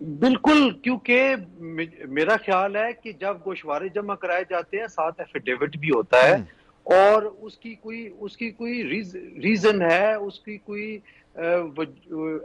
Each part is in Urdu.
بالکل، کیونکہ میرا خیال ہے کہ جب گوشوارے جمع کرائے جاتے ہیں ساتھ ایفیڈیوٹ بھی ہوتا ہے اور اس کی کوئی ریزن ہے، اس کی کوئی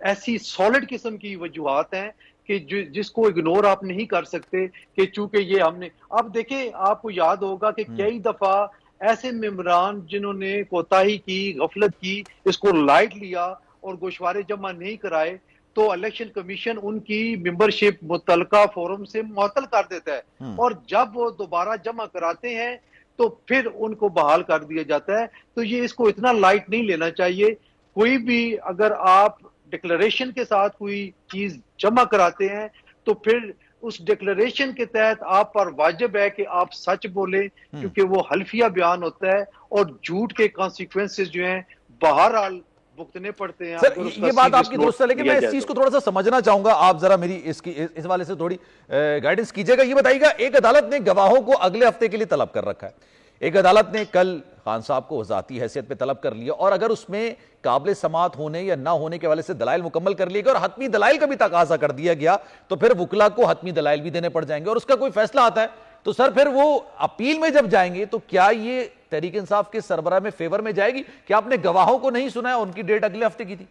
ایسی سالڈ قسم کی وجوہات ہیں کہ جس کو اگنور آپ نہیں کر سکتے کہ چونکہ یہ ہم نے اب دیکھیں آپ کو یاد ہوگا کہ کئی دفعہ ایسے ممبران جنہوں نے کوتاہی کی، غفلت کی، اس کو لائٹ لیا اور گوشوارے جمع نہیں کرائے تو الیکشن کمیشن ان کی ممبرشپ متعلقہ فورم سے معطل کر دیتا ہے اور جب وہ دوبارہ جمع کراتے ہیں تو پھر ان کو بحال کر دیا جاتا ہے. تو یہ اس کو اتنا لائٹ نہیں لینا چاہیے. کوئی بھی اگر آپ ڈکلریشن کے ساتھ کوئی چیز جمع کراتے ہیں تو پھر اس ڈکلریشن کے تحت آپ پر واجب ہے کہ آپ سچ بولیں کیونکہ وہ حلفیہ بیان ہوتا ہے اور جھوٹ کے کانسیکوینسز جو ہیں بہرحال بھگتنے پڑتے ہیں. سر یہ بات آپ کی درست ہے لیکن میں اس چیز کو تھوڑا سا سمجھنا چاہوں گا، آپ ذرا میری اس حوالے سے تھوڑی گائیڈنس کیجئے گا. یہ بتائیے گا ایک عدالت نے گواہوں کو اگلے ہفتے کے لیے طلب کر رکھا ہے، ایک عدالت نے کل خان صاحب کو وزارتی حیثیت پہ طلب کر لیا اور اگر اس میں قابل سماعت ہونے یا نہ ہونے کے حوالے سے دلائل مکمل کر لیے گئے اور حتمی دلائل کا بھی تقاضا کر دیا گیا تو پھر وکلا کو حتمی دلائل بھی دینے پڑ جائیں گے اور اس کا کوئی فیصلہ آتا ہے تو سر پھر وہ اپیل میں جب جائیں گے تو کیا یہ تحریک انصاف کے سربراہ میں فیور میں جائے گی کہ آپ نے گواہوں کو نہیں سنا ہے، ان کی ڈیٹ اگلے ہفتے کی تھی؟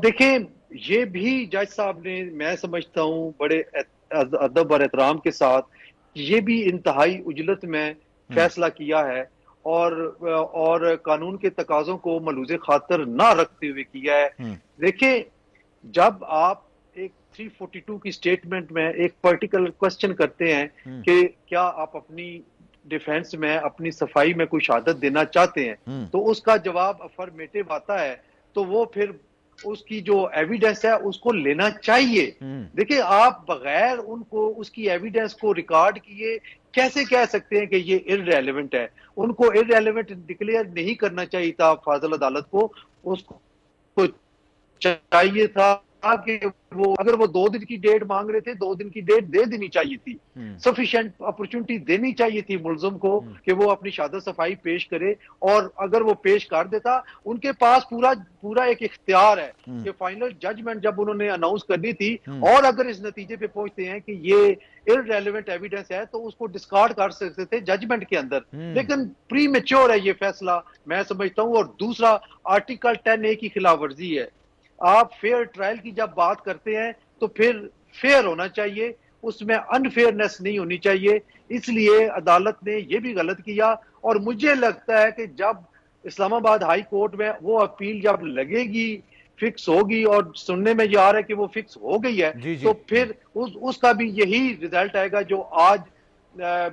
دیکھیں یہ بھی جج صاحب نے میں سمجھتا ہوں بڑے ادب اور احترام کے ساتھ یہ بھی انتہائی عجلت میں فیصلہ کیا ہے اور قانون کے تقاضوں کو ملحوظ خاطر نہ رکھتے ہوئے کیا ہے. دیکھیں جب آپ ایک 342 کی سٹیٹمنٹ میں ایک پرٹیکولر کوسچن کرتے ہیں کہ کیا آپ اپنی ڈیفینس میں اپنی صفائی میں کوئی شہادت دینا چاہتے ہیں تو اس کا جواب افرمیٹو آتا ہے تو وہ پھر اس کی جو ایویڈنس ہے اس کو لینا چاہیے. دیکھیں آپ بغیر ان کو اس کی ایویڈنس کو ریکارڈ کیے کیسے کہہ سکتے ہیں کہ یہ irrelevant ہے. ان کو irrelevant ڈکلیئر نہیں کرنا چاہیے تھا فاضل عدالت کو، اس کو چاہیے تھا کہ وہ اگر وہ 2 دن کی ڈیٹ مانگ رہے تھے 2 دن کی ڈیٹ دے دینی چاہیے تھی، سفیشینٹ اپرچونٹی دینی چاہیے تھی ملزم کو کہ وہ اپنی شہادت صفائی پیش کرے اور اگر وہ پیش کر دیتا ان کے پاس پورا ایک اختیار ہے کہ فائنل ججمنٹ جب انہوں نے اناؤنس کرنی تھی اور اگر اس نتیجے پہ پہنچتے ہیں کہ یہ irrelevant ایویڈنس ہے تو اس کو ڈسکارڈ کر سکتے تھے ججمنٹ کے اندر. لیکن پری میچور ہے یہ فیصلہ میں سمجھتا ہوں. اور دوسرا آرٹیکل 10A کی خلاف ورزی ہے. آپ فیئر ٹرائل کی جب بات کرتے ہیں تو پھر فیئر ہونا چاہیے، اس میں انفیئرنس نہیں ہونی چاہیے. اس لیے عدالت نے یہ بھی غلط کیا اور مجھے لگتا ہے کہ جب اسلام آباد ہائی کورٹ میں وہ اپیل جب لگے گی فکس ہوگی اور سننے میں یہ آ رہا ہے کہ وہ فکس ہو گئی ہے تو پھر اس کا بھی یہی ریزلٹ آئے گا جو آج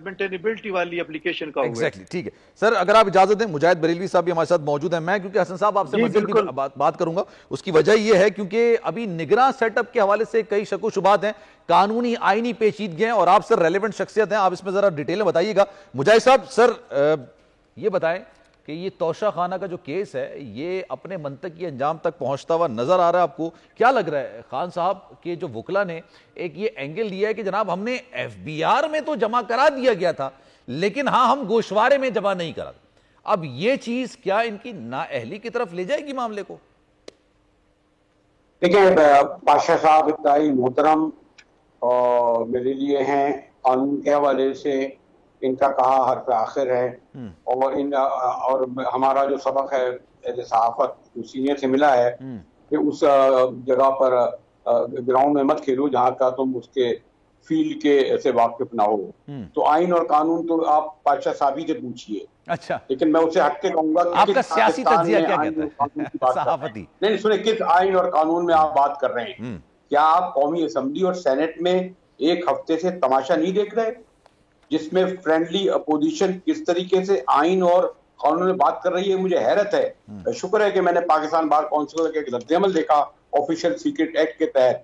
مینٹینیبلٹی والی اپلیکیشن کا ہوا ہے. ٹھیک ہے سر، اگر آپ اجازت دیں مجاہد بریلوی صاحب بھی ہمارے ساتھ موجود ہیں. میں کیونکہ حسن صاحب آپ سے مزید بھی بات کروں گا، اس کی وجہ یہ ہے کیونکہ ابھی نگراں سیٹ اپ کے حوالے سے کئی شک و شبہات ہیں، قانونی آئینی پیچیدگیاں ہیں اور آپ سر ریلیونٹ شخصیت ہیں، آپ اس میں ذرا ڈیٹیل میں بتائیے گا. مجاہد صاحب سر یہ بتائیں کہ یہ توشہ خانہ کا جو کیس ہے یہ اپنے منطقی انجام تک پہنچتا ہوا نظر آ رہا ہے؟ آپ کو کیا لگ رہا ہے خان صاحب کے جو وکلا نے ایک یہ اینگل لیا ہے کہ جناب ہم نے FBR میں تو جمع کرا دیا گیا تھا لیکن ہاں ہم گوشوارے میں جمع نہیں کرا، اب یہ چیز کیا ان کی نااہلی کی طرف لے جائے گی معاملے کو؟ دیکھیں بادشاہ صاحب ابتدائی محترم اور میرے لیے ہیں، قانون کے حوالے سے ان کا کہا حرف آخر ہے اور ہمارا جو سبق ہے صحافت جو سینئر سے ملا ہے کہ اس جگہ پر گراؤنڈ میں مت کھیلو جہاں کا تم اس کے فیلڈ کے سے واقف نہ ہو. تو آئین اور قانون تو آپ بادشاہ صاحبی سے پوچھیے. اچھا لیکن میں اسے ہٹ کے کہوں گا کہ آپ کا سیاسی تجزیہ کیا کہتا ہے صحافتی؟ نہیں سنیں، کس آئین اور قانون میں آپ بات کر رہے ہیں؟ کیا آپ قومی اسمبلی اور سینٹ میں ایک ہفتے سے تماشا نہیں دیکھ رہے جس میں فرینڈلی اپوزیشن کس طریقے سے آئین اور قانون میں بات کر رہی ہے؟ مجھے حیرت ہے. شکر ہے کہ میں نے پاکستان بار کونسل کا ایک رد عمل دیکھا آفیشل سیکرٹ ایکٹ کے تحت.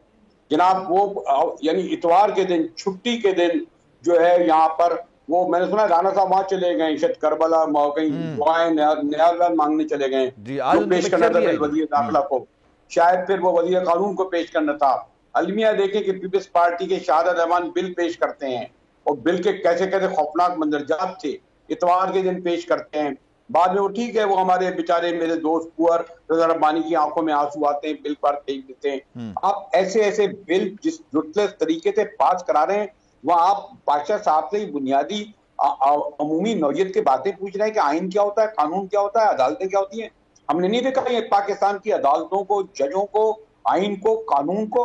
جناب وہ یعنی اتوار کے دن چھٹی کے دن جو ہے یہاں پر وہ میں نے سنا رانا صاحب وہاں چلے گئے شاید کربلا کہیں دعائیں نیاز مانگنے چلے گئے جو پیش کرنا تھا وزیر داخلہ کو، شاید پھر وہ وزیر قانون کو پیش کرنا تھا. المیہ دیکھیں کہ پیپلز پارٹی کے شہادت رحمان بل پیش کرتے ہیں اور بل کے کیسے کیسے خوفناک مندرجات تھے اتوار کے دن پیش کرتے ہیں. بعد میں وہ ٹھیک ہے، وہ ہمارے بیچارے میرے دوست پور رضا ربانی کی آنکھوں میں آنسو آتے ہیں، بل پر پھینک دیتے ہیں. آپ ایسے ایسے بل جس یوزلیس طریقے سے پاس کرا رہے ہیں، وہاں آپ بادشاہ صاحب سے بنیادی عمومی نوعیت کی باتیں پوچھ رہے ہیں کہ آئین کیا ہوتا ہے، قانون کیا ہوتا ہے، عدالتیں کیا ہوتی ہیں. ہم نے نہیں دیکھا یہ پاکستان کی عدالتوں کو، ججوں کو، آئین کو، قانون کو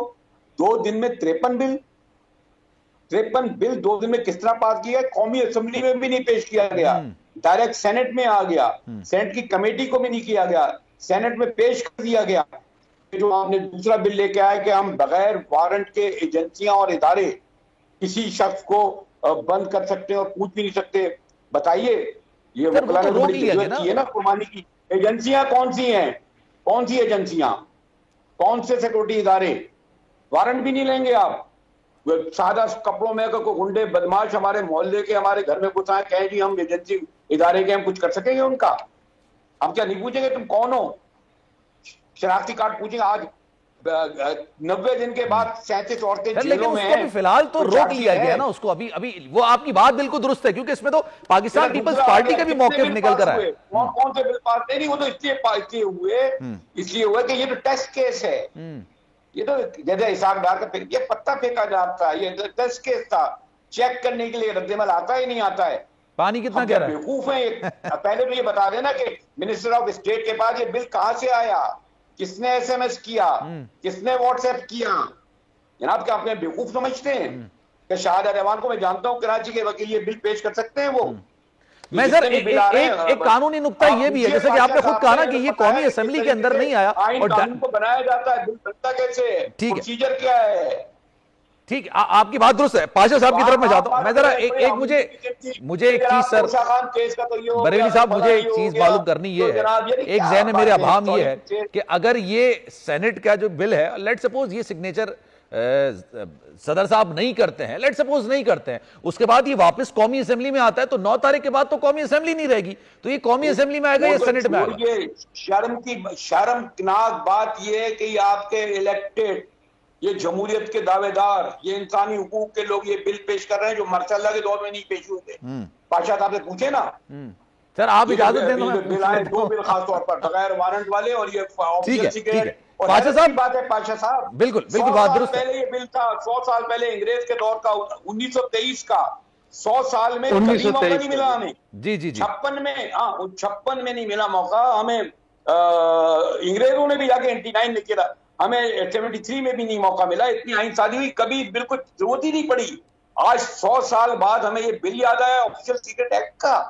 2 دن میں 53 بل 2 دن میں کس طرح پاس کیا ہے. قومی اسمبلی میں بھی نہیں پیش کیا گیا، ڈائریکٹ سینٹ میں آ گیا، سینٹ کی کمیٹی کو بھی نہیں کیا گیا، سینٹ میں پیش کر دیا گیا. جو آپ نے دوسرا بل لے کے آئے کہ ہم بغیر وارنٹ کے ایجنسیاں اور ادارے کسی شخص کو بند کر سکتے ہیں اور پوچھ بھی نہیں سکتے. بتائیے یہ وکلا نے بڑی ضرورت کی ہے نا قربانی کی. ایجنسیاں کون سی ہیں؟ کون سی ایجنسیاں؟ کون سے سیکورٹی ادارے؟ وارنٹ بھی نہیں لیں گے آپ. سادہ کپڑوں میں اگر کوئی گنڈے بدماش ہمارے محلے کے ہمارے گھر میں گھس آئے کہیں جی ہم ایجنسی ادارے کے ہم کچھ کر سکیں گے ان کا؟ ہم کیا نہیں پوچھیں گے تم کون ہو؟ شناختی کارڈ پوچھیں گے. آج 90 دن کے بعد 37 عورتیں جیلوں میں ہیں. فی الحال تو روک لیا گیا نا اس کو. ابھی وہ آپ کی بات بالکل درست ہے کیونکہ اس میں تو پاکستان پیپلز پارٹی کا بھی موقف نکل کر آئے. کون سے بل پاس نہیں وہ تو اس لیے ہوئے کہ یہ تو ٹیسٹ کیس ہے. یہ تو جیسے اسحاق ڈار کا یہ پتہ پھینکا جاتا ہے، یہ ٹیسٹ کیس تھا. چیک کرنے کے لیے رد عمل آتا ہی نہیں آتا ہے. پانی کتنا گہرا ہے؟ بیوقوف ہیں. پہلے تو یہ بتا دینا کہ منسٹر آف اسٹیٹ کے پاس یہ بل کہاں سے آیا، کس نے ایس ایم ایس کیا، کس نے واٹس ایپ کیا. جناب کیا اپنے بیوقوف سمجھتے ہیں کہ شاہد رحمان کو میں جانتا ہوں کراچی کے وکیل یہ بل پیش کر سکتے ہیں وہ؟ میں سر ایک قانونی نقطہ یہ بھی ہے جیسے کہ آپ نے خود کہا نا کہ یہ قومی اسمبلی کے اندر نہیں آیا اور قانون کو بنایا جاتا ہے، بل بنتا کیسے ہے، پروسیجر کیا ہے. ٹھیک آپ کی بات درست ہے. پاشا صاحب کی طرف میں جاتا ہوں. میں ذرا مجھے ایک چیز سر بریلی صاحب مجھے ایک چیز معلوم کرنی یہ ہے، ایک ذہن میں میرے ابہام یہ ہے کہ اگر یہ سینٹ کا جو بل ہے لیٹ سپوز یہ سگنیچر صدر صاحب نہیں کرتے ہیں، لیٹ سپوز نہیں کرتے ہیں، اس کے بعد یہ واپس قومی اسمبلی میں آتا ہے تو 9 تاریخ کے بعد تو قومی اسمبلی نہیں رہے گی، تو یہ قومی اسمبلی میں آئے گا یا سینٹ میں آئے گا؟ شرمناک بات یہ ہے کہ یہ آپ کے الیکٹڈ، یہ جمہوریت کے دعوے دار، یہ انسانی حقوق کے لوگ یہ بل پیش کر رہے ہیں جو ماشاء اللہ کے دور میں نہیں پیش ہوئے تھے. پاشا صاحب سے پوچھے نا سر، آپ اجازت دیں تو بل آئے 2 بل خاص طور پر بغیر وارنٹ والے اور یہ ٹھیک ہے. پاشا صاحب بات ہے پاشا صاحب بالکل بات درست ہے. پہلے یہ بل تھا 100 سال پہلے انگریز کے دور کا 1923 کا. 100 سال میں کبھی موقع نہیں ملا ہمیں. جی 56 میں نہیں ملا موقع ہمیں. انگریزوں نے بھی جا کے 89 لکھ کے ہمیں 73 میں بھی نہیں موقع ملا. اتنی آئین سازی ہوئی کبھی بالکل ضرورت ہی نہیں پڑی. آج 100 سال بعد ہمیں یہ بل یاد آیا آفیشل سیکرٹ ایکٹ کا.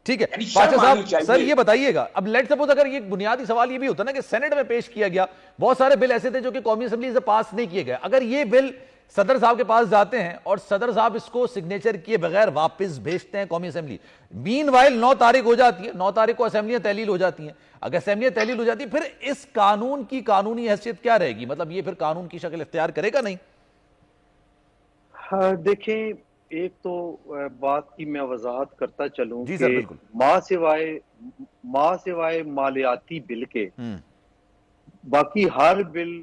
ٹھیک ہے پاشا صاحب سر یہ بتائیے گا اب لیٹ سپوز اگر یہ بنیادی سوال یہ بھی ہوتا نا کہ سینٹ میں پیش کیا گیا، بہت سارے بل ایسے تھے جو کہ قومی اسمبلی سے پاس نہیں کیے گئے، اگر یہ بل صدر صاحب کے پاس جاتے ہیں اور صدر صاحب اس کو سگنیچر کیے بغیر واپس بھیجتے ہیں قومی اسمبلی، مین وائل 9 تاریخ ہو جاتی ہے، 9 تاریخ کو اسمبلیاں تحلیل ہو جاتی ہیں، اگر اسمبلیاں تحلیل ہو جاتی ہیں پھر اس قانون کی قانونی حیثیت کیا رہے گی؟ مطلب یہ پھر قانون کی شکل اختیار کرے گا نہیں؟ دیکھیں ایک تو بات کی میں وضاحت کرتا چلوں کہ ماں سوائے مالیاتی بل کے باقی ہر بل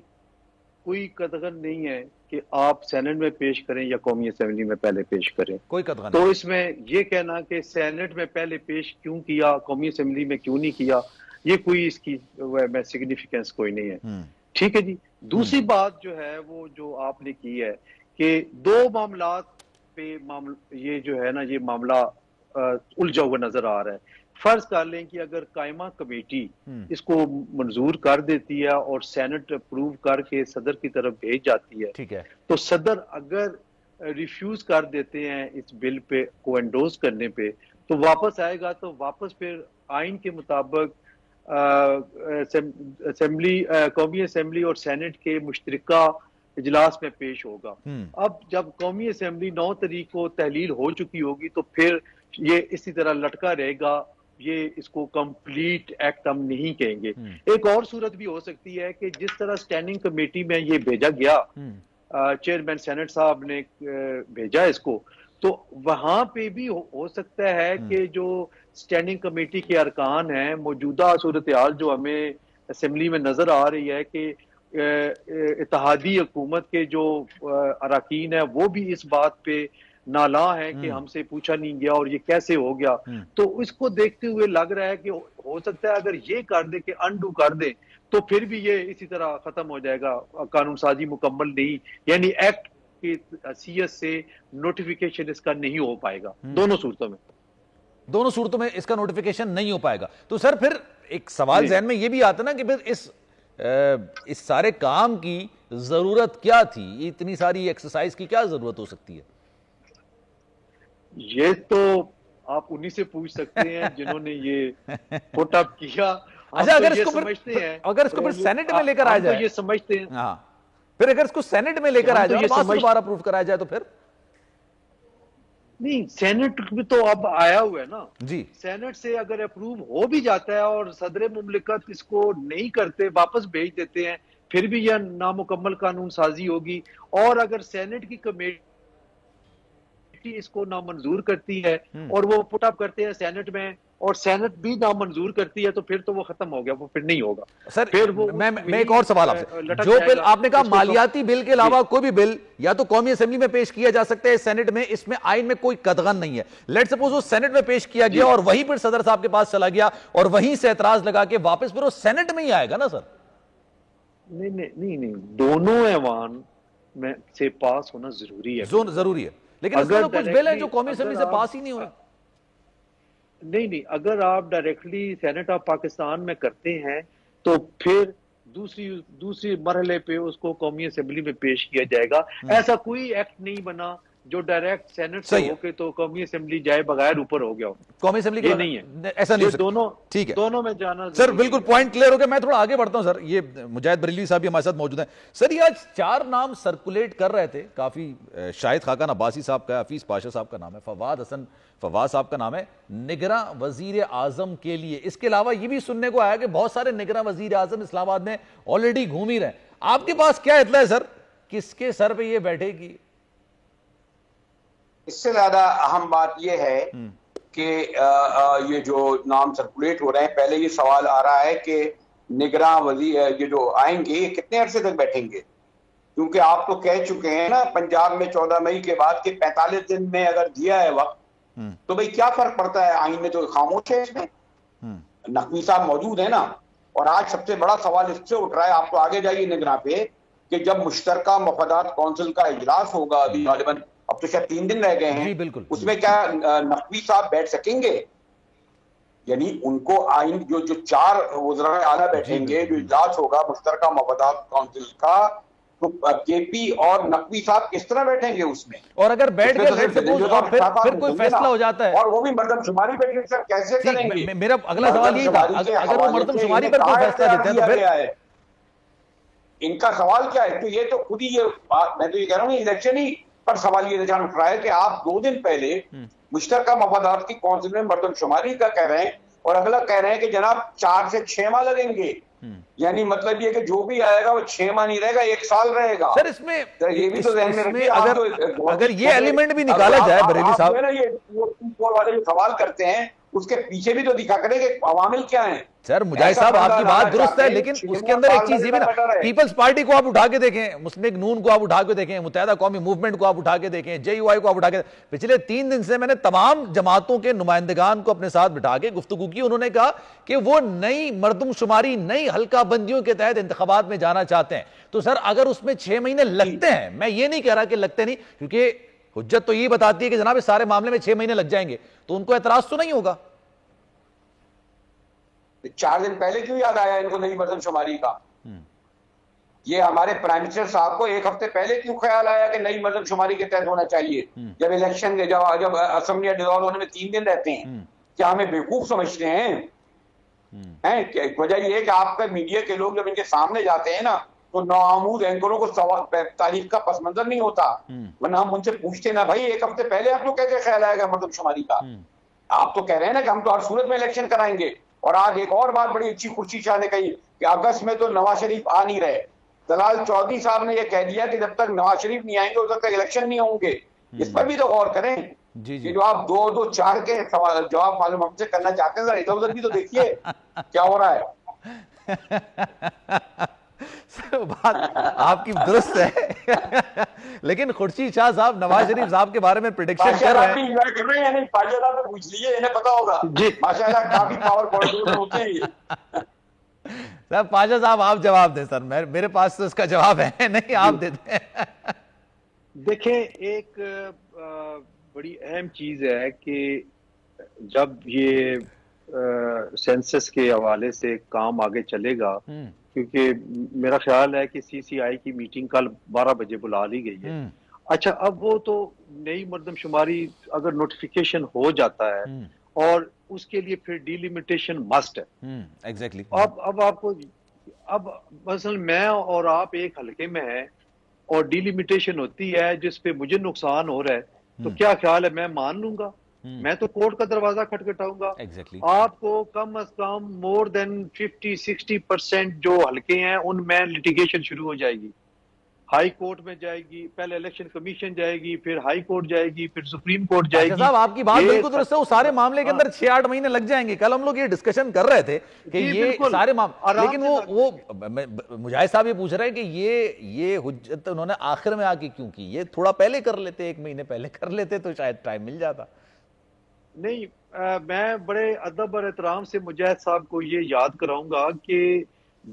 کوئی قدغن نہیں ہے کہ آپ سینٹ میں پیش کریں یا قومی اسمبلی میں پہلے پیش کریں. کوئی قدغن تو اس میں یہ کہنا کہ سینٹ میں پہلے پیش کیوں کیا قومی اسمبلی میں کیوں نہیں کیا، یہ کوئی اس کی سگنیفیکنس کوئی نہیں ہے. ٹھیک ہے جی. دوسری بات جو ہے وہ جو آپ نے کی ہے کہ 2 معاملات پہ یہ جو ہے نا یہ معاملہ الجھا ہوا نظر آ رہا ہے. فرض کر لیں کہ اگر قائمہ کمیٹی اس کو منظور کر دیتی ہے اور سینٹ اپروو کر کے صدر کی طرف بھیج جاتی ہے تو صدر اگر ریفیوز کر دیتے ہیں اس بل پہ کو انڈوز کرنے پہ تو واپس آئے گا، تو واپس پھر آئین کے مطابق قومی اسمبلی اور سینٹ کے مشترکہ اجلاس میں پیش ہوگا. اب جب قومی اسمبلی 9 تاریخ کو تحلیل ہو چکی ہوگی تو پھر یہ اسی طرح لٹکا رہے گا. یہ اس کو کمپلیٹ ایکٹ ہم نہیں کہیں گے. ایک اور صورت بھی ہو سکتی ہے کہ جس طرح سٹینڈنگ کمیٹی میں یہ بھیجا گیا، چیئرمین سینٹ صاحب نے بھیجا اس کو، تو وہاں پہ بھی ہو سکتا ہے کہ جو سٹینڈنگ کمیٹی کے ارکان ہیں، موجودہ صورتحال جو ہمیں اسمبلی میں نظر آ رہی ہے کہ اتحادی حکومت کے جو اراکین ہیں وہ بھی اس بات پہ نالاں ہیں کہ ہم سے پوچھا نہیں گیا اور یہ کیسے ہو گیا. تو اس کو دیکھتے ہوئے لگ رہا ہے کہ ہو سکتا ہے اگر یہ کر دے کہ انڈو کر دے تو پھر بھی یہ اسی طرح ختم ہو جائے گا, قانون سازی مکمل نہیں, یعنی ایکٹ کی سی ایس سے نوٹیفیکیشن اس کا نہیں ہو پائے گا. دونوں صورتوں میں اس کا نوٹیفیکیشن نہیں ہو پائے گا. تو سر پھر ایک سوال ذہن میں یہ بھی آتا نا کہ پھر اس سارے کام کی ضرورت کیا تھی, اتنی ساری ایکسرسائز کی کیا ضرورت ہو سکتی ہے؟ یہ تو آپ انہی سے پوچھ سکتے ہیں جنہوں نے یہ پٹ اپ کیا. اچھا, اگر اس کو پھر سینٹ میں لے کر آ جائے, یہ سمجھتے ہیں, ہاں پھر اگر اس کو سینٹ میں لے کر آ جائے دوبارہ اپروو کرایا جائے تو پھر نہیں, سینٹ بھی تو اب آیا ہوا ہے نا جی. سینٹ سے اگر اپروو ہو بھی جاتا ہے اور صدر مملکت اس کو نہیں کرتے, واپس بھیج دیتے ہیں, پھر بھی یہ نامکمل قانون سازی ہوگی. اور اگر سینٹ کی کمیٹی اس کو نامنظور کرتی ہے اور وہ پٹ اپ کرتے ہیں سینٹ میں اور سینٹ بھی نامنظور کرتی ہے تو پھر تو وہ ختم ہو گیا, وہ پھر نہیں ہوگا. سر میں ایک اور سوال آپ سے, جو بل آپ نے کہا مالیاتی بل کے علاوہ کوئی بھی بل یا تو قومی اسمبلی میں پیش کیا جا سکتا ہے, سینٹ میں اس میں آئین میں کوئی قدغن نہیں ہے. لیٹ سپوز وہ سینٹ میں پیش کیا گیا اور وہیں پھر صدر صاحب کے پاس چلا گیا اور وہیں سے اعتراض لگا کے واپس پھر وہ سینٹ میں ہی آئے گا نا سر؟ نہیں, دونوں ایوان میں سے پاس ہونا ضروری ہے, ضروری ہے, لیکن اس میں تو کچھ بل ہیں جو قومی اسمبلی سے پاس ہی نہیں ہوئے. نہیں, اگر آپ ڈائریکٹلی سینٹ آف پاکستان میں کرتے ہیں تو پھر دوسری مرحلے پہ اس کو قومی اسمبلی میں پیش کیا جائے گا. ایسا کوئی ایکٹ نہیں بنا جو ڈائریکٹ سینٹ سے ہو کے تو قومی اسمبلی جائے بغیر اوپر ہو گیا. قومی اسمبلی یہ نہیں ہے, ایسا نہیں. دونوں ٹھیک ہے, دونوں میں جانا سر بالکل پوائنٹ کلیئر ہو گیا. میں تھوڑا آگے بڑھتا ہوں سر. یہ مجاہد بریلوی صاحب بھی ہمارے ساتھ موجود ہیں. سر یہ آج 4 نام سرکولیٹ کر رہے تھے کافی, شاہد خاقان عباسی صاحب کا ہے, حفیظ پاشا صاحب کا نام ہے, فواد صاحب کا نام ہے نگراں وزیر اعظم کے لیے. اس کے علاوہ یہ بھی سننے کو آیا کہ بہت سارے نگراں وزیر اعظم اسلام آباد میں آلریڈی گھوم ہی رہے ہیں. آپ کے پاس کیا اطلاع ہے سر, کس کے سر پہ یہ بیٹھے گی؟ اس سے زیادہ اہم بات یہ ہے کہ یہ جو نام سرکولیٹ ہو رہے ہیں, پہلے یہ سوال آ رہا ہے کہ نگراں وزیر یہ جو آئیں گے یہ کتنے عرصے تک بیٹھیں گے, کیونکہ آپ تو کہہ چکے ہیں نا پنجاب میں 14 مئی کے بعد کے 45 دن میں اگر دیا ہے وقت تو بھئی کیا فرق پڑتا ہے, آئین میں تو خاموش ہے. اس میں نقوی صاحب موجود ہے نا. اور آج سب سے بڑا سوال اس سے اٹھ رہا ہے, آپ تو آگے جائیے نگراں پہ, کہ جب مشترکہ مفادات کونسل کا اجلاس ہوگا, ابھی غالباً اب تو شاید 3 دن رہ گئے ہیں, اس میں کیا نقوی صاحب بیٹھ سکیں گے؟ یعنی ان کو آئین جو 4 وزراء اعلیٰ بیٹھیں گے, جو اجلاس ہوگا مشترکہ مفادات کونسل کا, تو کے پی اور نقوی صاحب کس طرح بیٹھیں گے اس میں؟ اور اگر بیٹھ گئے پھر کوئی فیصلہ ہو جاتا ہے اور وہ بھی مردم شماری پہ سر کیسے کریں گے؟ میرا اگلا سوال یہی تھا, اگر وہ مردم شماری پر کوئی فیصلہ دیتے ہیں تو پھر ان کا سوال کیا ہے؟ تو یہ تو خود ہی یہ میں تو یہ کہہ رہا ہوں, الیکشن ہی پر سوال یہ رجحان اٹھ رہا ہے کہ آپ 2 دن پہلے مشترکہ مفادات کی کونسل میں مردم شماری کا کہہ رہے ہیں اور اگلا کہہ رہے ہیں کہ جناب 4 سے 6 ماہ لگیں گے. یعنی مطلب یہ کہ جو بھی آئے گا وہ 6 ماہ نہیں رہے گا, 1 سال رہے گا. سر اس میں یہ بھی تو ذہن میں رکھیے, اگر یہ ایلیمنٹ بھی نکالا جائے بریلوی صاحب, یہ والے جو سوال کرتے ہیں اس کے پیچھے بھی تو دکھا کریں کہ عوامل کیا ہیں. سر مجاہد صاحب آپ کی بات درست ہے, لیکن اس کے اندر ایک چیز یہ بھی نا, پیپلز پارٹی کو آپ اٹھا کے دیکھیں, مسلم لیگ نون کو آپ اٹھا کے دیکھیں, متحدہ قومی موومنٹ کو آپ اٹھا کے دیکھیں, JUI کو آپ اٹھا کے, پچھلے 3 دن سے میں نے تمام جماعتوں کے نمائندگان کو اپنے ساتھ بٹھا کے گفتگو کی. انہوں نے کہا کہ وہ نئی مردم شماری, نئی حلقہ بندیوں کے تحت انتخابات میں جانا چاہتے ہیں. تو سر اگر اس میں 6 مہینے لگتے ہیں, میں یہ نہیں کہہ رہا کہ لگتے نہیں, کیونکہ حجت تو یہ بتاتی ہے کہ جناب اس سارے معاملے میں 6 مہینے لگ جائیں گے, تو ان کو اعتراض تو نہیں ہوگا. 4 دن پہلے کیوں یاد آیا ان کو نئی مردم شماری کا؟ یہ ہمارے پرائم منسٹر صاحب کو 1 ہفتے پہلے کیوں خیال آیا کہ نئی مردم شماری کے تحت ہونا چاہیے, جب الیکشن کے جب اسمبلی ڈیزالو ہونے میں 3 دن رہتے ہیں؟ کیا ہمیں بیوقوف سمجھتے ہیں؟ وجہ یہ ہے کہ آپ کا میڈیا کے لوگ جب ان کے سامنے جاتے ہیں نا تو نوآموز اینکروں کو تاریخ کا پس منظر نہیں ہوتا, ورنہ ہم ان سے پوچھتے نا بھائی 1 ہفتے پہلے آپ کو کیسے خیال آئے گا مردم شماری کا؟ آپ تو کہہ رہے ہیں نا کہ ہم تو ہر صورت میں الیکشن کرائیں گے. اور آج ایک اور بات بڑی اچھی خورشید شاہ نے کہی کہ اگست میں تو نواز شریف آ نہیں رہے. دلال چودھری صاحب نے یہ کہہ دیا کہ جب تک نواز شریف نہیں آئیں گے اس وقت تک الیکشن نہیں ہوں گے. اس پر بھی تو غور کریں. یہ جو آپ 2-2-4 کے جواب معلوم ہم سے کرنا چاہتے ہیں, ادھر ادھر بھی تو دیکھیے کیا ہو رہا ہے. بات آپ کی درست ہے لیکن خورشید شاہ صاحب نواز شریف صاحب کے بارے میں پریڈکشن کر رہے ہیں. کر رہے ہیں نہیں پاشا صاحب سے پوچھ لیجیے, انہیں پتا ہوگا جی, ماشاءاللہ کافی پاور کانٹریبیوٹ ہوتے ہیں. سر پاشا صاحب آپ جواب دیں, سر میرے پاس تو اس کا جواب ہے نہیں, آپ دے دیں. دیکھیں ایک بڑی اہم چیز ہے کہ جب یہ سینسس کے حوالے سے کام آگے چلے گا, کیونکہ میرا خیال ہے کہ سی سی آئی کی میٹنگ کل 12 بجے بلا لی گئی ہے. اچھا اب وہ تو نئی مردم شماری اگر نوٹیفیکیشن ہو جاتا ہے اور اس کے لیے پھر ڈیلیمیٹیشن مسٹ ہے. ایگزیکٹلی. اب آپ کو اب مثلا میں اور آپ ایک حلقے میں ہیں اور ڈیلیمیٹیشن ہوتی ہے جس پہ مجھے نقصان ہو رہا ہے تو کیا خیال ہے میں مان لوں گا؟ میں تو کورٹ کا دروازہ کھٹکھٹاؤں گا. آپ کو کم از کم مور دین 50-60% جو حلقے ہیں ان میں لیٹیگیشن شروع ہو جائے گی, ہائی کورٹ میں جائے گی, پہلے الیکشن کمیشن جائے گی, پھر ہائی کورٹ جائے گی, پھر سپریم کورٹ جائے گی. صاحب آپ کی بات بالکل درست ہے, وہ سارے معاملے کے اندر 6-8 مہینے لگ جائیں گے. کل ہم لوگ یہ ڈسکشن کر رہے تھے کہ یہ سارے معاملے, لیکن وہ مجاہد صاحب یہ پوچھ رہے ہیں کہ یہ حجت انہوں نے آخر میں آ کے کیوں کی؟ یہ تھوڑا پہلے کر لیتے, 1 مہینے پہلے کر لیتے تو شاید ٹائم مل جاتا. نہیں, میں بڑے ادب اور احترام سے مجاہد صاحب کو یہ یاد کراؤں گا کہ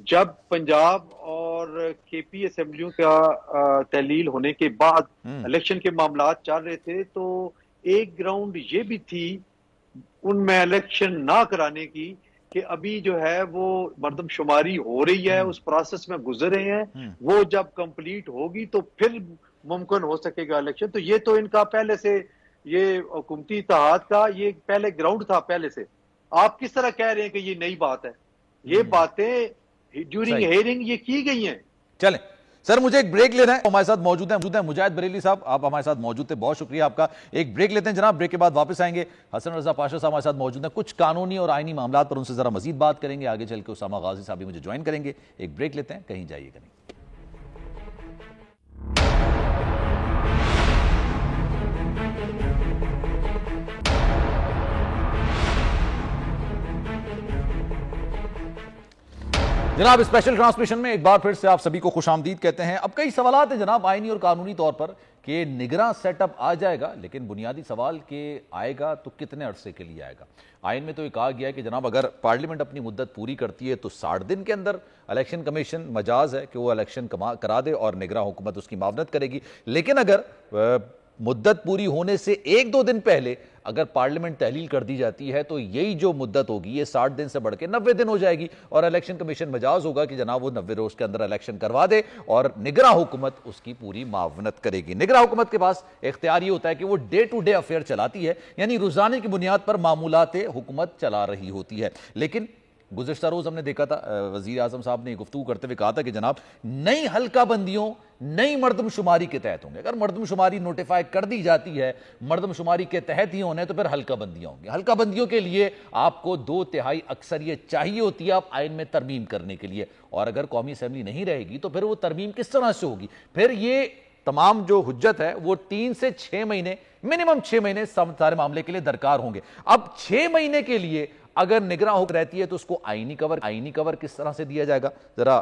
جب پنجاب اور کے پی اسمبلیوں کا تحلیل ہونے کے بعد الیکشن کے معاملات چل رہے تھے تو ایک گراؤنڈ یہ بھی تھی ان میں الیکشن نہ کرانے کی کہ ابھی جو ہے وہ مردم شماری ہو رہی ہے, اس پروسیس میں گزر رہے ہیں, وہ جب کمپلیٹ ہوگی تو پھر ممکن ہو سکے گا الیکشن. تو یہ تو ان کا پہلے سے یہ حکومتی اتحاد کا یہ پہلے گراؤنڈ تھا پہلے سے. آپ کس طرح کہہ رہے ہیں کہ یہ نئی بات ہے؟ یہ باتیں ڈیورنگ ہیئرنگ یہ کی گئی ہیں. چلیں سر مجھے ایک بریک لینا ہے, ہمارے ساتھ موجود ہیں مجاہد بریلی صاحب, آپ ہمارے ساتھ موجود تھے, بہت شکریہ آپ کا. ایک بریک لیتے ہیں جناب, بریک کے بعد واپس آئیں گے. حسن رضا پاشا صاحب ہمارے ساتھ موجود ہیں, کچھ قانونی اور آئینی معاملات پر ان سے ذرا مزید بات کریں گے. آگے چل کے اسامہ غازی صاحب بھی مجھے جوائن کریں گے. ایک بریک لیتے ہیں, کہیں جائیے گا نہیں. جناب اسپیشل ٹرانسمیشن میں ایک بار پھر سے آپ سبھی کو خوش آمدید کہتے ہیں. اب کئی سوالات ہیں جناب آئینی اور قانونی طور پر کہ نگراں سیٹ اپ آ جائے گا, لیکن بنیادی سوال کہ آئے گا تو کتنے عرصے کے لیے آئے گا. آئین میں تو یہ کہا گیا ہے کہ جناب اگر پارلیمنٹ اپنی مدت پوری کرتی ہے تو 60 دن کے اندر الیکشن کمیشن مجاز ہے کہ وہ الیکشن کرا دے اور نگراں حکومت اس کی معاونت کرے گی. لیکن اگر مدت پوری ہونے سے 1-2 دن پہلے اگر پارلیمنٹ تحلیل کر دی جاتی ہے تو یہی جو مدت ہوگی یہ 60 دن سے بڑھ کے 90 دن ہو جائے گی اور الیکشن کمیشن مجاز ہوگا کہ جناب وہ 90 روز کے اندر الیکشن کروا دے اور نگراں حکومت اس کی پوری معاونت کرے گی. نگراں حکومت کے پاس اختیار یہ ہوتا ہے کہ وہ ڈے ٹو ڈے افیئر چلاتی ہے, یعنی روزانے کی بنیاد پر معمولات حکومت چلا رہی ہوتی ہے. لیکن گزشتہ روز ہم نے دیکھا تھا وزیر اعظم صاحب نے گفتگو کرتے ہوئے کہا تھا کہ جناب نئی حلقہ بندیوں نئی مردم شماری کے تحت ہوں گے. اگر مردم شماری نوٹیفائی کر دی جاتی ہے مردم شماری کے تحت ہی ہونے تو پھر حلقہ بندیاں ہوں گی. حلقہ بندیوں کے لیے آپ کو 2/3 اکثریت چاہیے ہوتی ہے آپ آئین میں ترمیم کرنے کے لیے, اور اگر قومی اسمبلی نہیں رہے گی تو پھر وہ ترمیم کس طرح سے ہوگی؟ پھر یہ تمام جو حجت ہے وہ 3 سے 6 مہینے منیمم 6 مہینے سارے معاملے کے لیے درکار ہوں گے. اب 6 مہینے کے لیے اگر نگراں حکم رہتی ہے تو اس کو آئینی کور کس طرح سے دیا جائے گا, ذرا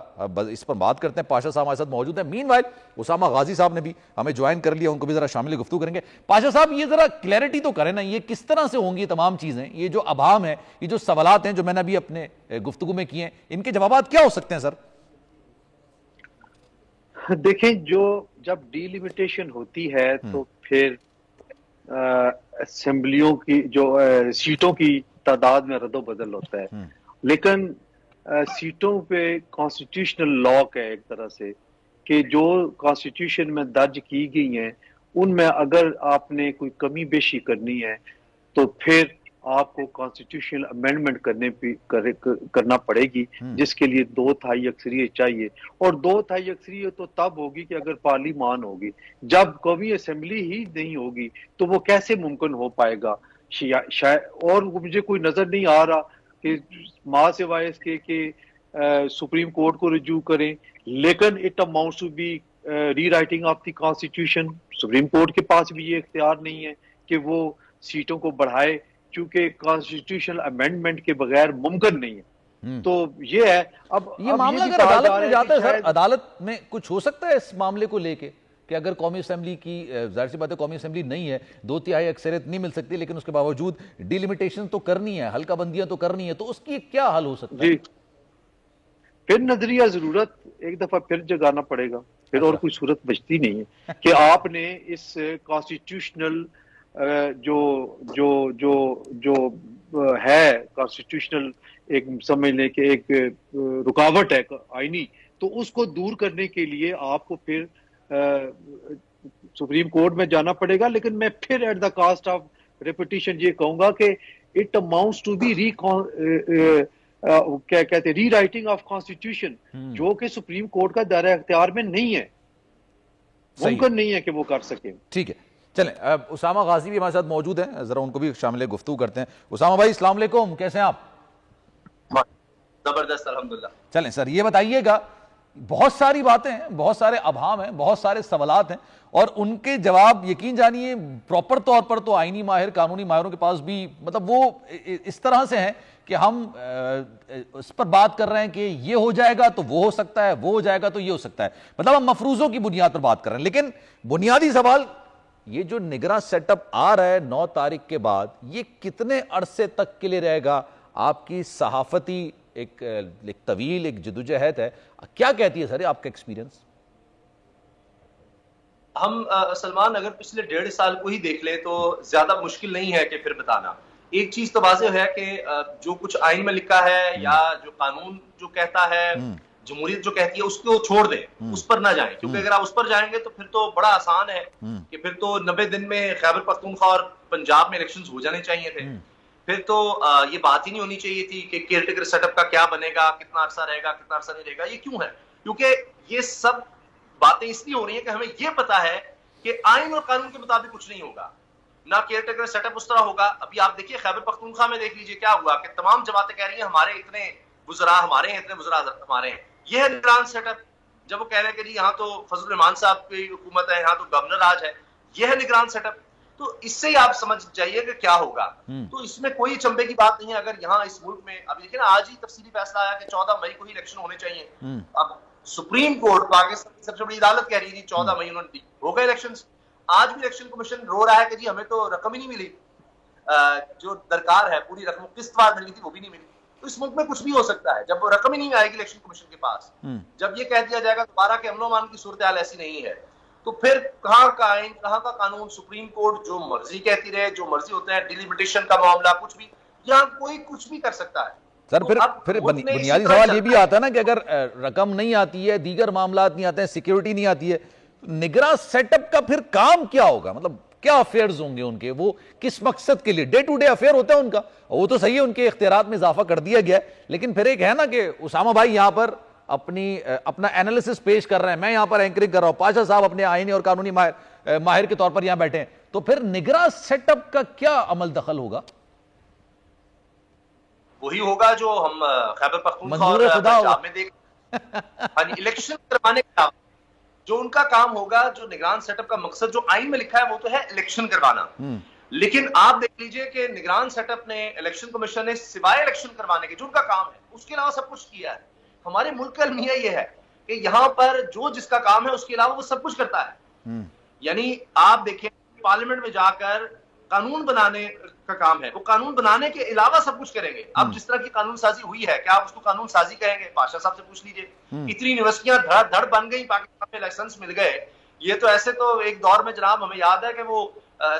اس پر بات کرتے ہیں. پاشا صاحب ہمارے ساتھ موجود ہیں. مین وائل اسامہ غازی صاحب نے بھی ہمیں جوائن کر لیا, ان کو بھی ذرا شامل گفتگو کریں گے. پاشا صاحب یہ ذرا کلیئرٹی تو کریں نا, یہ کس طرح سے ہوں گی تمام چیزیں, یہ جو ابہام ہے, یہ جو سوالات ہیں جو میں نے ابھی اپنے گفتگو میں کیے ہیں, ان کے جوابات کیا ہو سکتے ہیں سر؟ دیکھیں جب ڈیلیمیٹیشن ہوتی ہے تو پھر اسمبلیوں کی جو سیٹوں کی تعداد میں رد و بدل ہوتا ہے, لیکن سیٹوں پہ کانسٹیٹیوشنل لاک ہے ایک طرح سے کہ جو کانسٹیٹیوشن میں درج کی گئی ہیں ان میں اگر آپ نے کوئی کمی بیشی کرنی ہے تو پھر آپ کو کانسٹیٹیوشنل امینڈمنٹ کرنا پڑے گی, جس کے لیے 2/3 اکثریت چاہیے. اور 2/3 اکثریت تو تب ہوگی کہ اگر پارلیمان ہوگی. جب قومی اسمبلی ہی نہیں ہوگی تو وہ کیسے ممکن ہو پائے گا؟ اور مجھے کوئی نظر نہیں آ رہا کہ ماں سے وائس کے کہ سپریم کورٹ کو رجوع کریں, لیکن it amounts to be rewriting of the constitution. Supreme court کے پاس بھی یہ اختیار نہیں ہے کہ وہ سیٹوں کو بڑھائے, کیونکہ کانسٹیٹیوشنل امینڈمنٹ کے بغیر ممکن نہیں ہے. تو یہ ہے. اب یہ معاملہ اگر عدالت میں جاتا ہے سر, عدالت میں کچھ ہو سکتا ہے اس معاملے کو لے کے کہ اگر قومی اسمبلی کی, ظاہر سی بات ہے قومی اسمبلی نہیں ہے, 2/3 اکثریت نہیں مل سکتی, لیکن اس کے باوجود ڈیلیمیٹیشن تو کرنی ہے, حلقہ بندیاں تو کرنی ہے, تو اس کی کیا حل ہو سکتا ہے؟ پھر نظریہ ضرورت ایک دفعہ پھر جگانا پڑے گا, پھر اور کوئی صورت بچتی نہیں ہے کہ آپ نے اس کانسٹیٹیوشنل جو ہے کانسٹیٹیوشنل ایک سمجھ لیں کہ ایک رکاوٹ ہے آئینی, تو اس کو دور کرنے کے لیے آپ کو پھر سپریم کورٹ میں جانا پڑے گا. لیکن میں پھر at the cost of repetition یہ کہوں گا کہ اٹ اماؤنٹس ٹو بی کیا کہتے ہیں ری رائٹنگ آف کانسٹیٹیوشن, جو کہ سپریم کورٹ کا دائرہ اختیار میں نہیں ہے, ممکن نہیں ہے کہ وہ کر سکے. ٹھیک ہے, چلیں اسامہ غازی بھی ہمارے ساتھ موجود ہیں, ذرا ان کو بھی شامل گفتگو کرتے ہیں. اسامہ بھائی السلام علیکم, کیسے ہیں آپ؟ زبردست الحمدللہ. چلیں سر یہ بتائیے گا, بہت ساری باتیں ہیں, بہت سارے ابہام ہیں, بہت سارے سوالات ہیں, اور ان کے جواب یقین جانیے پراپر طور پر تو آئینی ماہر, قانونی ماہروں کے پاس بھی مطلب وہ اس طرح سے ہیں کہ ہم اس پر بات کر رہے ہیں کہ یہ ہو جائے گا تو وہ ہو سکتا ہے, وہ ہو جائے گا تو یہ ہو سکتا ہے, مطلب ہم مفروضوں کی بنیاد پر بات کر رہے ہیں. لیکن بنیادی سوال یہ جو نگراں سیٹ اپ آ رہا ہے 9 تاریخ کے بعد, یہ کتنے عرصے تک کے لیے رہے گا؟ آپ کی صحافتی ایک طویل ایک جدوجہد ہے, کیا کہتی ہے سر آپ کا ایکسپیرینس؟ ہم سلمان اگر پچھلے 1.5 سال کو ہی دیکھ لیں تو زیادہ مشکل نہیں ہے کہ پھر بتانا. ایک چیز تو واضح ہے کہ جو کچھ آئین میں لکھا ہے یا جو قانون جو کہتا ہے, جمہوریت جو کہتی ہے, اس کو چھوڑ دیں, اس پر نہ جائیں, کیونکہ اگر آپ اس پر جائیں گے تو پھر تو بڑا آسان ہے کہ پھر تو 90 دن میں خیبر پختونخوا اور پنجاب میں الیکشنز ہو جانے چاہیے تھے. پھر تو یہ بات ہی نہیں ہونی چاہیے تھی کہ کیئر ٹیکر سیٹ اپ کا کیا بنے گا, کتنا عرصہ رہے گا, کتنا عرصہ نہیں رہے گا. یہ کیوں ہے؟ کیونکہ یہ سب باتیں اس لیے ہو رہی ہیں کہ ہمیں یہ پتا ہے کہ آئین اور قانون کے مطابق کچھ نہیں ہوگا, نہ کیئر ٹیکر سیٹ اپ اس طرح ہوگا. ابھی آپ دیکھیے خیبر پختونخوا میں دیکھ لیجیے کیا ہوا کہ تمام جماعتیں کہہ رہی ہیں ہمارے اتنے وزراء ہمارے ہیں, اتنے وزراء ہمارے ہیں. یہ ہے نگران سیٹ اپ. جب وہ کہہ رہے ہیں کہ جی یہاں تو فضل الرحمان صاحب کی حکومت ہے, یہاں تو گورنر راج ہے, یہ ہے نگران سیٹ اپ. تو اس سے ہی آپ سمجھ جائیے کہ کیا ہوگا. تو اس میں کوئی چمبے کی بات نہیں ہے. اگر یہاں اس ملک میں اب دیکھیں نا, آج ہی تفصیلی فیصلہ آیا کہ 14 مئی کو ہی الیکشن ہونے چاہیے. اب سپریم کورٹ پاکستان کی سب سے بڑی عدالت کہہ رہی تھی 14 مئی انہوں نے دی, ہو گئے الیکشنز. آج بھی الیکشن کمیشن رو رہا ہے کہ جی ہمیں تو رقم ہی نہیں ملی, جو درکار ہے پوری رقم قسط وار ملی تھی وہ بھی نہیں ملی. تو اس ملک میں کچھ بھی ہو سکتا ہے جب رقم ہی نہیں آئے گی الیکشن کمیشن کے پاس. جب یہ کہہ دیا جائے گا دوبارہ کہ امن و امان کی صورتحال ایسی نہیں ہے, تو پھر کہاں کا آئین, کہاں کا قانون؟ سپریم کورٹ جو مرضی کہتی رہے, جو مرضی ہوتے ہیں, ڈیلیمیٹیشن کا معاملہ کچھ بھی, یہاں کوئی کچھ بھی کر سکتا ہے. سر پھر بنیادی سوال یہ بھی آتا ہے نا کہ اگر رقم نہیں آتی ہے, دیگر معاملات نہیں آتے ہیں, سیکیورٹی نہیں آتی ہے, نگراں سیٹ اپ کا پھر کام کیا ہوگا؟ مطلب کیا افیئرز ہوں گے ان کے, وہ کس مقصد کے لیے؟ ڈے ٹو ڈے افیئر ہوتا ہے ان کا, وہ تو صحیح ہے ان کے اختیارات میں اضافہ کر دیا گیا ہے, لیکن پھر ایک ہے نا کہ اسامہ بھائی یہاں پر اپنا اینالیسس پیش کر رہے ہیں, میں یہاں پر اینکرنگ کر رہا ہوں, پاشا صاحب اپنے آئینی اور قانونی ماہر کے طور پر یہاں بیٹھے ہیں, تو پھر نگراں سیٹ اپ کا کیا عمل دخل ہوگا؟ وہی ہوگا جو ہم خیبر پختونخوا اور پنجاب میں دیکھ الیکشن کروانے کا جو ان کا کام ہوگا. جو نگران سیٹ اپ کا مقصد جو آئین میں لکھا ہے وہ تو ہے الیکشن کروانا. لیکن آپ دیکھ لیجئے کہ نگران سیٹ اپ نے, الیکشن کمیشن نے سوائے الیکشن کروانے کے جو ان کا کام ہے اس کے علاوہ سب کچھ کیا ہے. ہمارے ملک کا المیہ یہ ہے کہ یہاں پر جو جس کا کام ہے اس کے علاوہ وہ سب کچھ کرتا ہے. یعنی آپ دیکھیں پارلیمنٹ میں جا کر قانون بنانے کا کام ہے, وہ قانون بنانے کے علاوہ سب کچھ کریں گے. اب جس طرح کی قانون سازی ہوئی ہے, کیا آپ اس کو قانون سازی کہیں گے؟ پاشا صاحب سے پوچھ لیجئے. اتنی یونیورسٹیاں دھڑ بن گئی, پاکستان میں لائسنس مل گئے. یہ تو ایسے تو ایک دور میں جناب ہمیں یاد ہے کہ وہ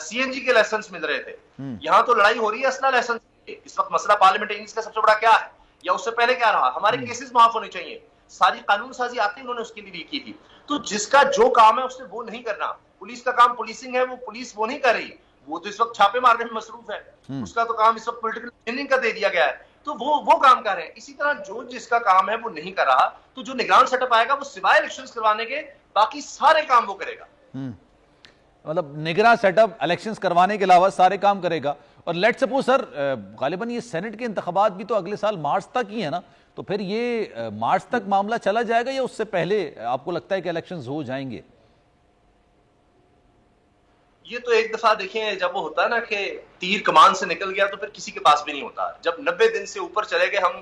سی این جی کے لائسنس مل رہے تھے. یہاں تو لڑائی ہو رہی ہے اسلحہ لائسنس کی. اس وقت مسئلہ پارلیمنٹ کا سب سے بڑا کیا ہے, یا اس سے پہلے کیا رہا؟ ہمارے کیسز معاف ہونے چاہیے. ساری قانون سازی آتی انہوں نے اس کے لیے کی تھی. تو جس کا جو کام ہے اس نے وہ نہیں کرنا. پولیس کا کام پولیسنگ ہے, وہ پولیس وہ نہیں کر رہی, وہ تو اس وقت چھاپے مارنے میں مصروف ہے. اس کا تو کام اس وقت پولیٹیکل انجینئرنگ کا دے دیا گیا ہے, تو وہ کام کر رہے ہیں. اسی طرح جو جس کا کام ہے وہ نہیں کر رہا, تو جو نگران سیٹ اپ آئے گا وہ سوائے الیکشنز کروانے کے باقی سارے کام وہ کرے گا. مطلب نگراں سیٹ اپ الیکشنز کروانے کے علاوہ سارے کام کرے گا. اور لیٹ سپوز سر غالباً یہ سینٹ کے انتخابات بھی تو اگلے سال مارچ تک ہی ہے نا, تو پھر یہ مارچ تک معاملہ چلا جائے گا یا اس سے پہلے آپ کو لگتا ہے کہ الیکشنز ہو جائیں گے؟ یہ تو ایک دفعہ دیکھیں جب وہ ہوتا ہے نا کہ تیر کمان سے نکل گیا تو پھر کسی کے پاس بھی نہیں ہوتا. جب 90 دن سے اوپر چلے گئے ہم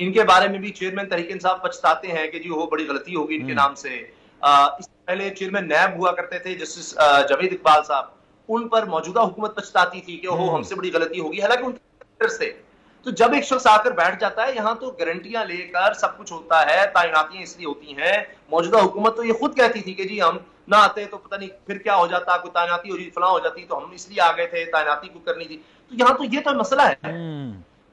ان کے بارے میں بھی چیئرمین تحریک انصاف پچھتاتے ہیں کہ جی وہ بڑی غلطی ہوگی ان کے نام سے. اس سے پہلے چیئرمین نیب ہوا کرتے تھے جسٹس جاوید اقبال صاحب, ان پر موجودہ حکومت پچھتاتی تھی کہ وہ ہم سے بڑی غلطی ہوگی, حالانکہ ان کے سے. تو جب ایک شخص آ کر بیٹھ جاتا ہے یہاں تو گارنٹیاں لے کر سب کچھ ہوتا ہے, تعیناتیاں اس لیے ہوتی ہیں. موجودہ حکومت تو یہ خود کہتی تھی کہ جی ہم نہ آتے تو پتہ نہیں پھر کیا ہو جاتا, کوئی تعیناتی ہو جاتی, فلاں ہو جاتی, تو ہم اس لیے آ گئے تھے, تعیناتی کو کرنی تھی. تو یہاں تو یہ تو مسئلہ ہے.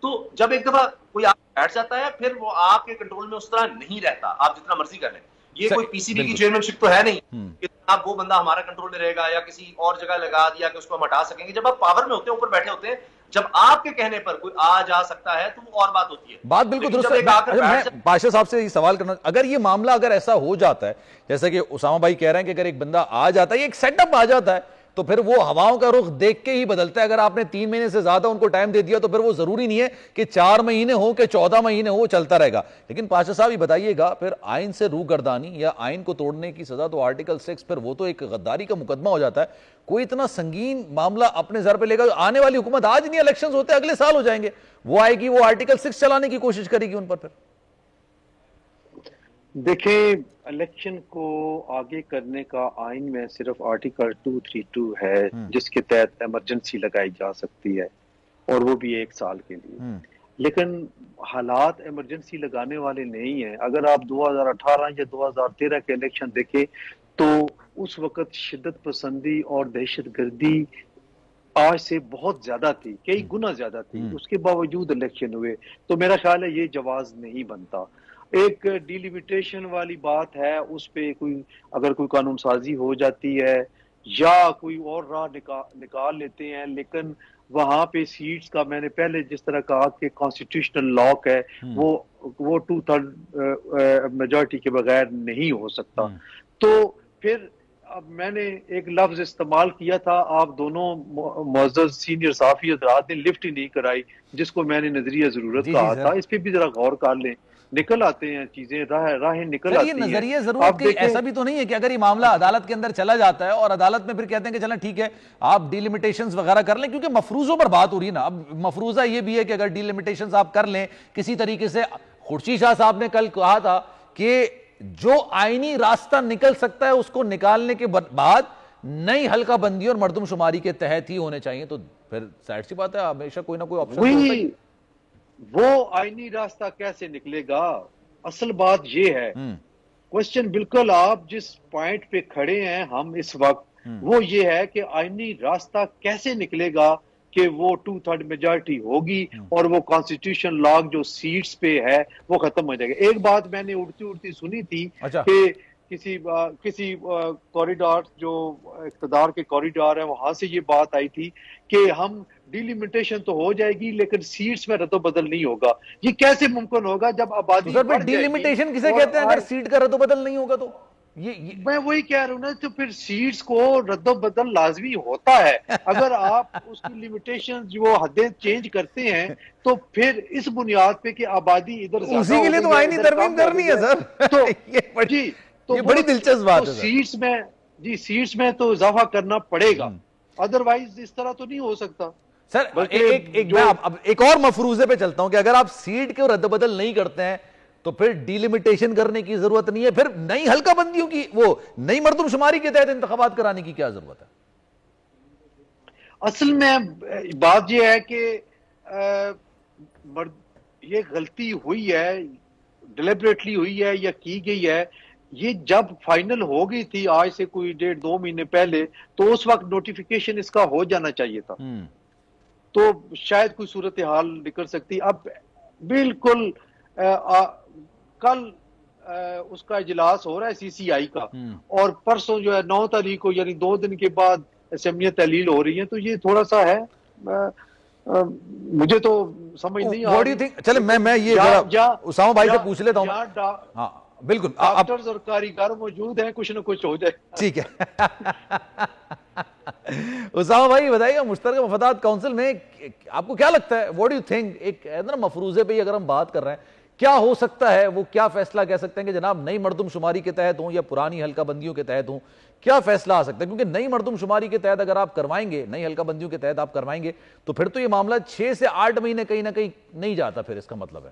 تو جب ایک دفعہ کوئی بیٹھ جاتا ہے پھر وہ آپ کے کنٹرول میں اس طرح نہیں رہتا, آپ جتنا مرضی کر لیں. یہ کوئی پی سی بی کی چیئرمین شپ تو ہے نہیں کہ آپ وہ بندہ ہمارا کنٹرول میں رہے گا یا کسی اور جگہ لگا دیا کہ اس کو ہم ہٹا سکیں گے. جب آپ پاور میں ہوتے ہیں, اوپر بیٹھے ہوتے ہیں, جب آپ کے کہنے پر کوئی آ جا سکتا ہے تو وہ اور بات ہوتی ہے. بات بالکل درست ہے. میں پاشا صاحب سے یہ سوال کرنا, اگر یہ معاملہ اگر ایسا ہو جاتا ہے جیسا کہ اسامہ بھائی کہہ رہے ہیں کہ اگر ایک بندہ آ جاتا ہے, یہ ایک سیٹ اپ آ جاتا ہے, تو پھر وہ ہواؤں کا رخ دیکھ کے ہی بدلتا ہے. اگر آپ نے 3 مہینے سے زیادہ ان کو ٹائم دے دیا تو پھر وہ ضروری نہیں ہے کہ 4 مہینے ہو کہ 14 مہینے ہو, وہ چلتا رہے گا. لیکن پاشا صاحب یہ بتائیے گا, پھر آئین سے روگردانی یا آئین کو توڑنے کی سزا تو آرٹیکل 6, پھر وہ تو ایک غداری کا مقدمہ ہو جاتا ہے. کوئی اتنا سنگین معاملہ اپنے سر پہ لے گا. آنے والی حکومت آج نہیں الیکشنز ہوتے, اگلے سال ہو جائیں گے, وہ آئے گی, وہ آرٹیکل 6 چلانے کی کوشش کرے گی ان پر. پھر دیکھیں, الیکشن کو آگے کرنے کا آئین میں صرف آرٹیکل 232 ہے جس کے تحت ایمرجنسی لگائی جا سکتی ہے, اور وہ بھی 1 سال کے لیے. لیکن حالات ایمرجنسی لگانے والے نہیں ہیں. اگر آپ 2018 یا 2013 کے الیکشن دیکھیں تو اس وقت شدت پسندی اور دہشت گردی آج سے بہت زیادہ تھی, کئی گنا زیادہ تھی. اس کے باوجود الیکشن ہوئے. تو میرا خیال ہے یہ جواز نہیں بنتا. ایک ڈیلیمیٹیشن والی بات ہے, اس پہ کوئی اگر کوئی قانون سازی ہو جاتی ہے یا کوئی اور راہ نکال لیتے ہیں, لیکن وہاں پہ سیٹس کا میں نے پہلے جس طرح کہا کہ کانسٹیٹیوشنل لاک ہے, وہ 2/3 میجورٹی کے بغیر نہیں ہو سکتا. تو پھر اب میں نے ایک لفظ استعمال کیا تھا, آپ دونوں معزز سینئر صحافی حضرات نے لفٹ ہی نہیں کرائی, جس کو میں نے نظریہ ضرورت کہا تھا. اس پہ بھی ذرا غور کر لیں, نکل آتے ہیں چیزیں, راہیں نکل آتی ہیں. یہ نظریہ ضرورت کی ایسا بھی تو نہیں ہے کہ اگر یہ معاملہ عدالت کے اندر چلا جاتا ہے اور عدالت میں پھر کہتے ہیں کہ چلیں ٹھیک ہے آپ ڈیلیمیٹیشنز وغیرہ کر لیں, کیونکہ مفروضوں پر بات ہو رہی ہے نا. اب مفروضہ یہ بھی ہے کہ اگر ڈیلیمیٹیشنز آپ کر لیں کسی طریقے سے, خورشید شاہ صاحب نے کل کہا تھا کہ جو آئینی راستہ نکل سکتا ہے اس کو نکالنے کے بعد نئی حلقہ بندی اور مردم شماری کے تحت ہی ہونے چاہیے. تو پھر سائڈ سی بات ہے, ہمیشہ کوئی نہ کوئی آپشن. وہ آئینی راستہ کیسے نکلے گا؟ اصل بات یہ ہے, کوشچن بالکل آپ جس پوائنٹ پہ کھڑے ہیں ہم اس وقت, وہ یہ ہے کہ آئینی راستہ کیسے نکلے گا کہ وہ 2/3 میجارٹی ہوگی اور وہ کانسٹیٹیوشن لاک جو سیٹس پہ ہے وہ ختم ہو جائے گا. ایک بات میں نے اڑتی سنی تھی کہ کسی کوریڈور جو اقتدار کے کوریڈور ہے وہاں سے یہ بات آئی تھی کہ ہم ڈیلیمیٹیشن تو ہو جائے گی لیکن سیٹس میں رد و بدل نہیں ہوگا. یہ کیسے ممکن ہوگا جب آبادی بڑھ جائے گی؟ ڈیلیمیٹیشن کسے کہتے ہیں اگر سیٹ کا رد و بدل نہیں ہوگا تو؟ میں وہی کہہ رہا ہوں نا, تو پھر سیٹس کو رد و بدل لازمی ہوتا ہے. اگر آپ اس کی لمیٹیشن جو حدیں چینج کرتے ہیں تو پھر اس بنیاد پہ کہ آبادی ادھر زیادہ, اسی کے لیے تو آئینی ترمیم کرنی ہے سر. تو یہ بڑی دلچسپ بات ہے. سیٹس میں تو اضافہ کرنا پڑے گا, ادروائز اس طرح تو نہیں ہو سکتا. سر ایک اور مفروضے پہ چلتا ہوں کہ اگر آپ سیٹ کے رد بدل نہیں کرتے ہیں تو پھر ڈیلیمیٹیشن کرنے کی ضرورت نہیں ہے, پھر نئی حلقہ بندیوں کی, وہ نئی مردم شماری کے تحت انتخابات کرانے کی کیا ضرورت ہے؟ اصل میں بات یہ ہے کہ یہ غلطی ہوئی ہے, ڈیلیبریٹلی ہوئی ہے یا کی گئی ہے. یہ جب فائنل ہو گئی تھی آج سے کوئی 1.5-2 مہینے پہلے, تو اس وقت نوٹیفیکیشن اس کا ہو جانا چاہیے تھا, تو شاید کوئی صورتحال نکل سکتی. اب بالکل کل اس کا اجلاس ہو رہا ہے CCI کا, اور پرسوں جو ہے 9 تاریخ کو, یعنی 2 دن کے بعد اسمبلیاں تحلیل ہو رہی ہیں. تو یہ تھوڑا سا ہے, مجھے تو سمجھ نہیں آ رہی. چلے میں یہ اسامہ بھائی سے پوچھ لیتا ہوں. ہاں بالکل, ڈاکٹرز اور کاریگر موجود ہیں, کچھ نہ کچھ ہو جائے. ٹھیک ہے. اسامہ بھائی بتائیے گا, مشترکہ مفادات کونسل میں آپ کو کیا لگتا ہے, واٹ ڈو یو تھنک, ایک مفروضے پہ اگر ہم بات کر رہے ہیں, کیا ہو سکتا ہے, وہ کیا فیصلہ کہہ سکتے ہیں کہ جناب نئی مردم شماری کے تحت ہوں یا پرانی حلقہ بندیوں کے تحت ہوں, کیا فیصلہ آ سکتا ہے؟ کیونکہ نئی مردم شماری کے تحت اگر آپ کروائیں گے, نئی حلقہ بندیوں کے تحت آپ کروائیں گے, تو پھر تو یہ معاملہ 6 سے 8 مہینے کہیں نہ کہیں نہیں جاتا, پھر اس کا مطلب ہے